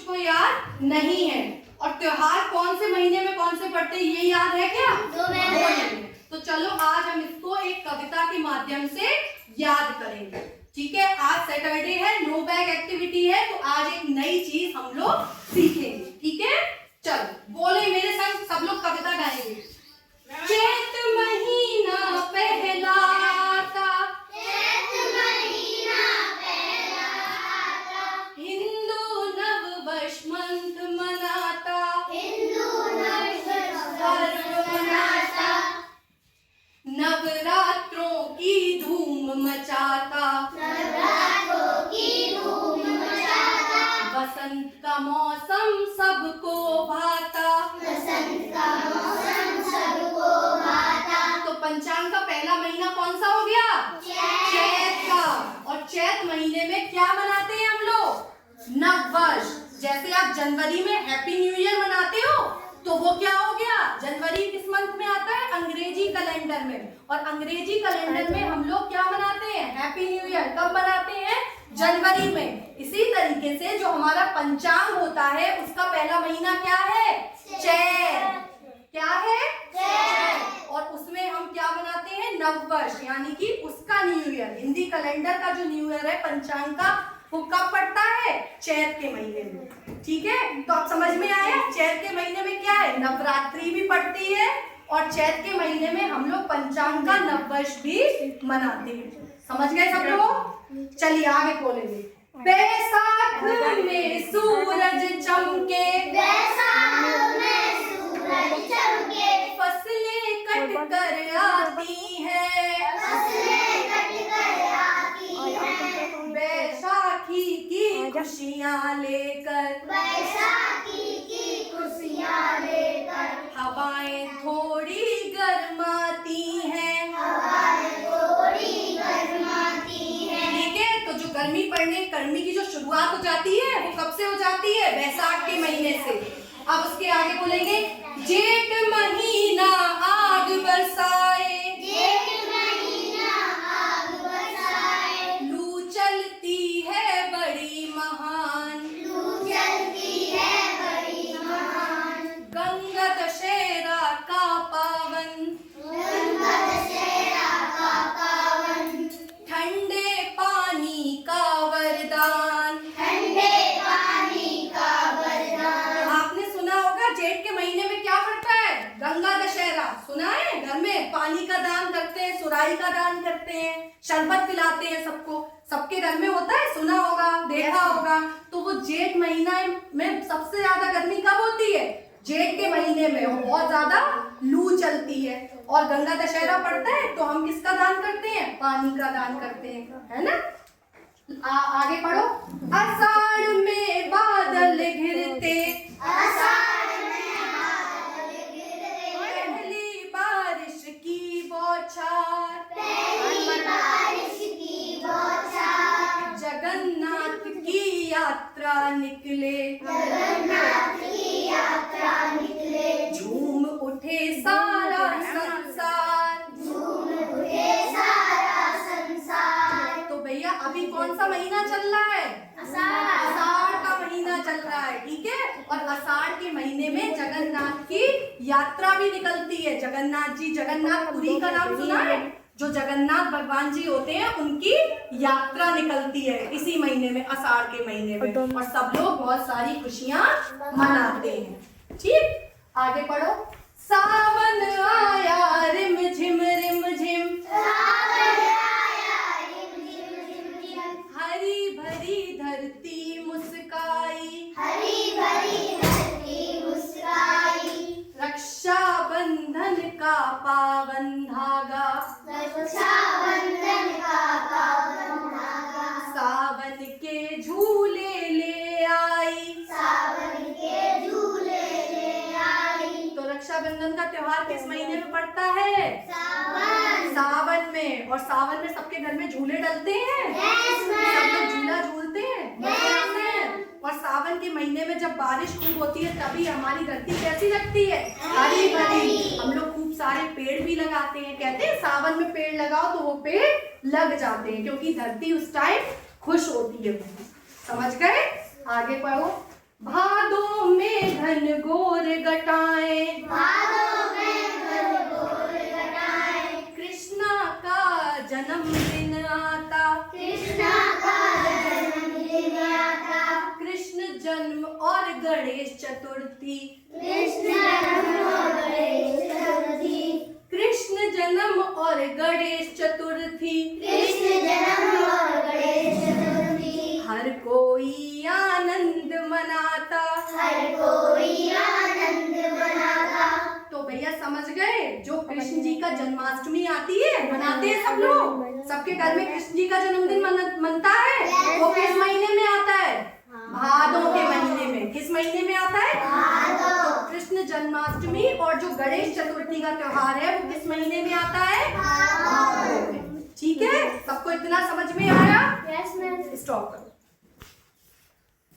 मुझको याद नहीं है। और त्योहार कौन से महीने में कौन से पड़ते हैं ये याद है क्या? 2 महीने। तो चलो आज हम इसको एक कविता के माध्यम से याद करेंगे। ठीक है, आज सैटरडे है, नो बैग एक्टिविटी है, तो आज एक नई चीज हम लोग सीखेंगे। ठीक है, चलो बोले मेरे संग, सब लोग कविता गाएंगे। चैत महीना पहला आता, हिंदू नव वर्ष मंथ मनाता, नवरात्रों की धूम मचाता, बसंत का मौसम सबको भाता, तो पंचांग का पहला महीना कौन सा हो गया? चैत का। और चैत महीने में क्या मनाते हैं हम लोग? नव वर्ष। जैसे आप जनवरी में हैप्पी न्यू ईयर मनाते हो, तो वो क्या हो गया? जनवरी किस मंथ में आता है? अंग्रेजी कैलेंडर में। और अंग्रेजी कैलेंडर में हम लोग क्या मनाते हैं? हैप्पी न्यू ईयर कब मनाते हैं? जनवरी में। इसी तरीके से जो हमारा पंचांग होता है उसका पहला महीना क्या है? चैत। क्या है? चैत। और उसमें हम क्या मनाते हैं? नववर्ष, यानी कि उसका न्यू ईयर। हिंदी कैलेंडर का जो न्यू ईयर है पंचांग का, वो कब पड़ता है? चैत के महीने में। ठीक है, तो आप समझ में आया? चैत के महीने में क्या है? नवरात्रि भी पड़ती है, और चैत के महीने में हम लोग पंचांग का नववर्ष भी मनाते हैं। समझ गए सब लोग? चलिए आगे बोलेंगे। बैसाख में सूरज चमके, फसलें कट कर आती हैं, बैसाखी की खुशियाँ लेकर, हवाएं थोड़ी गर्माती हैं। ठीक है, तो जो गर्मी की जो शुरुआत हो जाती है वो कब से हो जाती है? बैसाख के महीने से। अब उसके आगे बोलेंगे, जेठ महीना आग बरसाए, लू चलती है बड़ी महान, गंगा दशहरा का पावन, ठंडे पानी का वरदान। आपने सुना होगा जेठ के महीने में क्या पड़ता है? गंगा दशहरा। सुना है? घर में पानी का दान करते हैं, सुराही का दान करते हैं, शरबत पिलाते हैं सबको। सबके घर में होता है, सुना होगा, देखा होगा। तो वो जेठ महीना में सबसे ज्यादा गर्मी कब होती है? जेठ के महीने में। बहुत ज्यादा लू चलती है, और गंगा दशहरा पड़ता है, तो हम किसका दान करते हैं? पानी का दान करते हैं, है ना? आगे पढ़ो। आषाढ़ में बादल घिरते, पहली बारिश की बौछार, जगन्नाथ की यात्रा निकले, झूम उठे सारा संसार। तो भैया अभी कौन सा महीना चल रहा है? आषाढ़ का महीना चल रहा है। ठीक है, और आषाढ़ के महीने में जगन्नाथ की यात्रा भी निकलती है। जगन्नाथ जी, जगन्नाथपुरी का नाम सुना है? जो जगन्नाथ भगवान जी होते हैं उनकी यात्रा निकलती है इसी महीने में, आषाढ़ के महीने में, और सब लोग बहुत सारी खुशियां मनाते हैं। ठीक, आगे पढ़ो। सावन आया रिम झिम, हरी भरी धरती मुस्काई, रक्षा बंधन का पावन धागा, सावन के झूले ले आई। तो रक्षाबंधन का त्योहार किस महीने में पड़ता है? सावन में। और सावन में सबके घर में झूले डलते हैं, सब लोग झूला झूलते हैं। और सावन के महीने में जब बारिश खूब होती है तभी हमारी धरती कैसी लगती है? हरी भरी। हम लोग खूब सारे पेड़ भी लगाते हैं। कहते हैं सावन में पेड़ लगाओ तो वो पेड़ लग जाते हैं, क्योंकि धरती उस टाइम खुश होती है। समझ गए? आगे पढ़ो। भादों में घनघोर घटाएं, कृष्णा का जन्मदिन आता, कृष्ण जन्म और गणेश चतुर्थी, कृष्ण जन्म और गणेश चतुर्थी, हर कोई आनंद मनाता। तो भैया समझ गए, जो कृष्ण जी का जन्माष्टमी आती है, मनाते हैं सब लोग, सबके घर में कृष्ण जी का जन्मदिन मनता है। वो किस महीने में आता है? भादों के महीने में। किस महीने में आता है? तो कृष्ण जन्माष्टमी और जो गणेश चतुर्थी का त्योहार है वो किस महीने में आता है? भादों में। ठीक है, सबको इतना समझ में आया? Yes ma'am. स्टॉप करो।